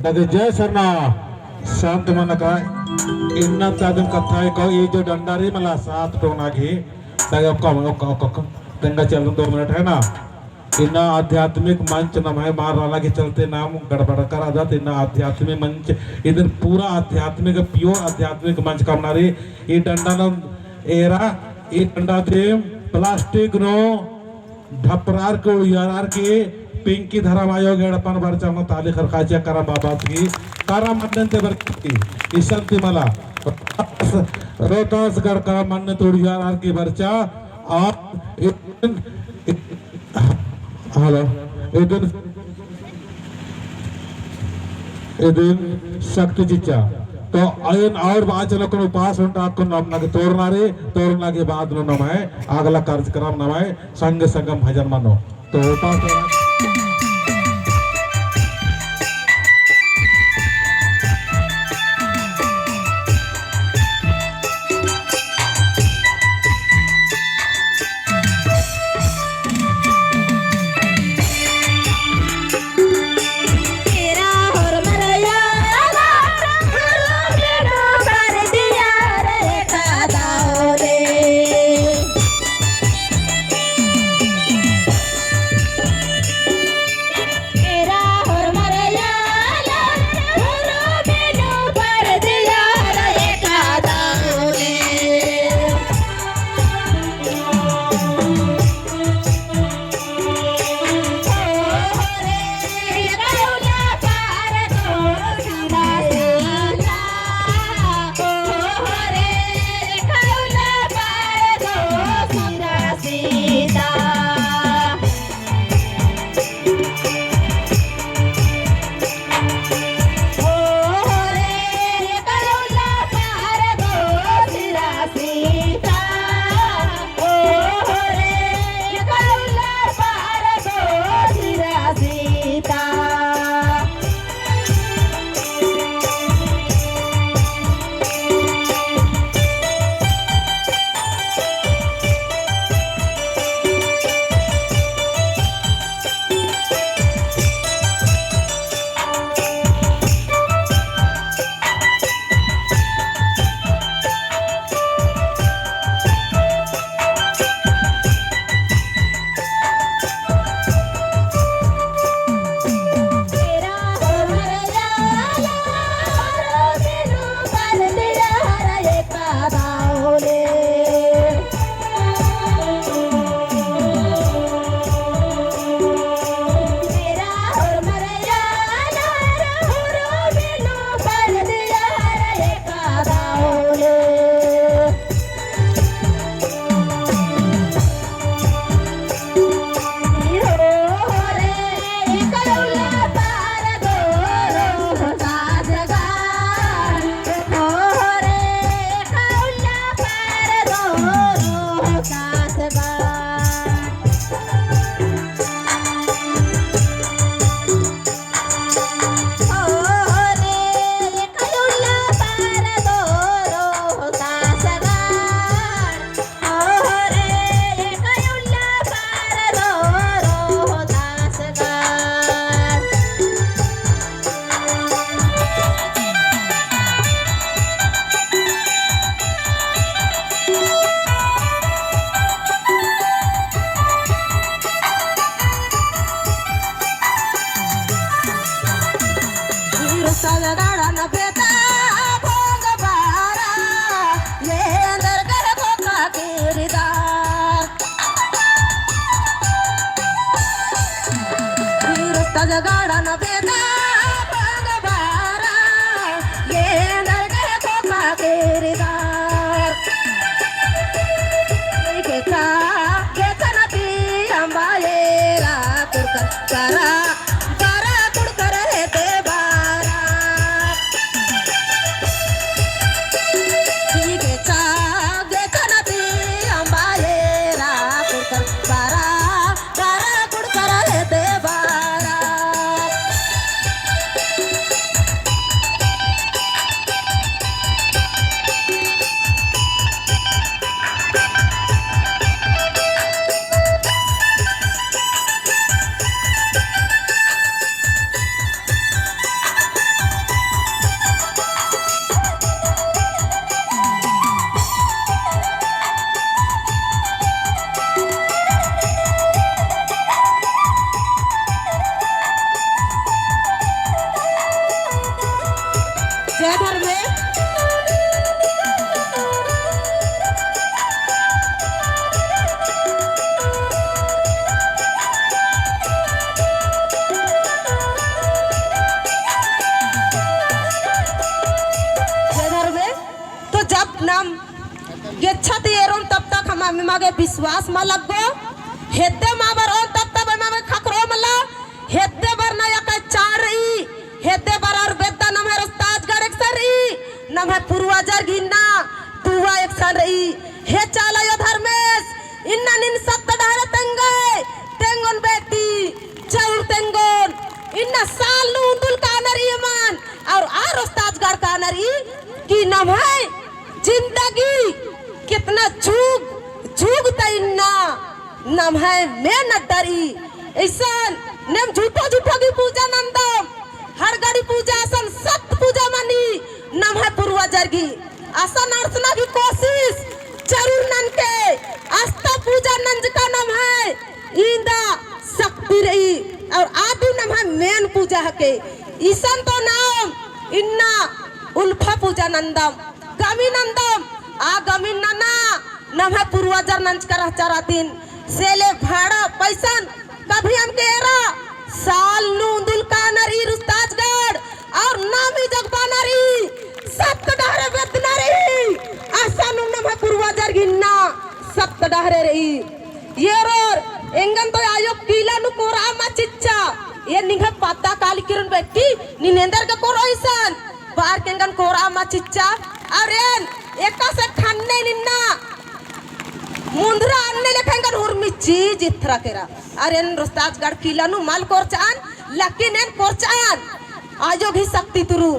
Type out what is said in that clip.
लगे जय सरना शांत मन का इन्ना तादम कथा है को ये जो डंडा रे मला 7 टोना घे लगे ओका दंगा चल 2 मिनट है ना इन्ना आध्यात्मिक मंच नम है मार राला के चलते नाम गड़बड़ कर आदत इन्ना आध्यात्मिक मंच इधर पूरा आध्यात्मिक प्योर आध्यात्मिक मंच का बना रे ये डंडा न एरा ये डंडा दे प्लास्टिक नो ढपरार को यार के पिंकी धर्म आयोग एडपन बरचा मग ताली खरकाच्या करा बाबाची करा म्हणते बरकी इसंती मला रोतास गड करा म्हणने तोडी यार की बरचा आप हेलो इधर शक्ति जिच्चा तो अयन और बाचलो को उपास उंटा को नाम नगे तोरना के बाद नो नाम है अगला कार्यक्रम नाम है संग संगम भजन मानो तो उपास गाड़ा न बेटा भाग बारा ये नरगे खोखा केरीदार के का के कनती अंबाले रा कुड़कर करा करा कुड़कर रहते बारा के का के कनती अंबाले रा कुड़कर करा करा कुड़कर रहते बारा में मागे विश्वास मा लगो हेद्दे माबर और तब मागे खकरो मला हेद्दे बर ना या का चारी हेद्दे बर और बेदा नम है रस्ताजगढ़ एक सरी नम है पूर्वाजर गिन्ना तुवा एक सरी हे चाला यो धर्मेश इन्ना निन सत्ता डाले तंगे तेंगोन बेटी चाउर तेंगोन इन्ना साल नु उंदुल का नरी मान और रस्ताजगढ़ का नरी की नम है जिंदगी कितना झूग तैन्ना नम है मेहनत डरी ऐसा नेम झूठो की पूजा नंदम हर गड़ी पूजा असन सत्य पूजा मनी नम है पूर्वजर की असन अर्चना की कोशिश जरूर नन के आस्था पूजा नंज का नम है इंदा शक्ति रही और आदि नम है मेन पूजा के ईसन तो नाम इन्ना उल्फा पूजा नंदम गमी नंदम आ गमी नना नम है पूर्वजर नंज कर चारा दिन सेले भाड़ा पैसन कभी हम केरा साल नूंदुल का नरी रुस्ताजगढ़ और नामी जगबा नरी सत्त डहरे बेतना रही आसा नम है पूर्वजर गिन्ना सत्त डहरे रही ये रोर एंगन तो आयो कीला नु कोरा मा चिच्चा ये निघे पत्ता काली किरण बेटी निनेंदर के कोरो ईसन बार केंगन कोरा मा चिच्चा अरेन एका से खन्ने निन्ना मुंदरा अन्ने लेखेंगन उर्मी चीज इथरा केरा अरे रस्ताजगढ़ किला नु माल कोरचान लकी नेन कोरचान आजो भी शक्ति तुरु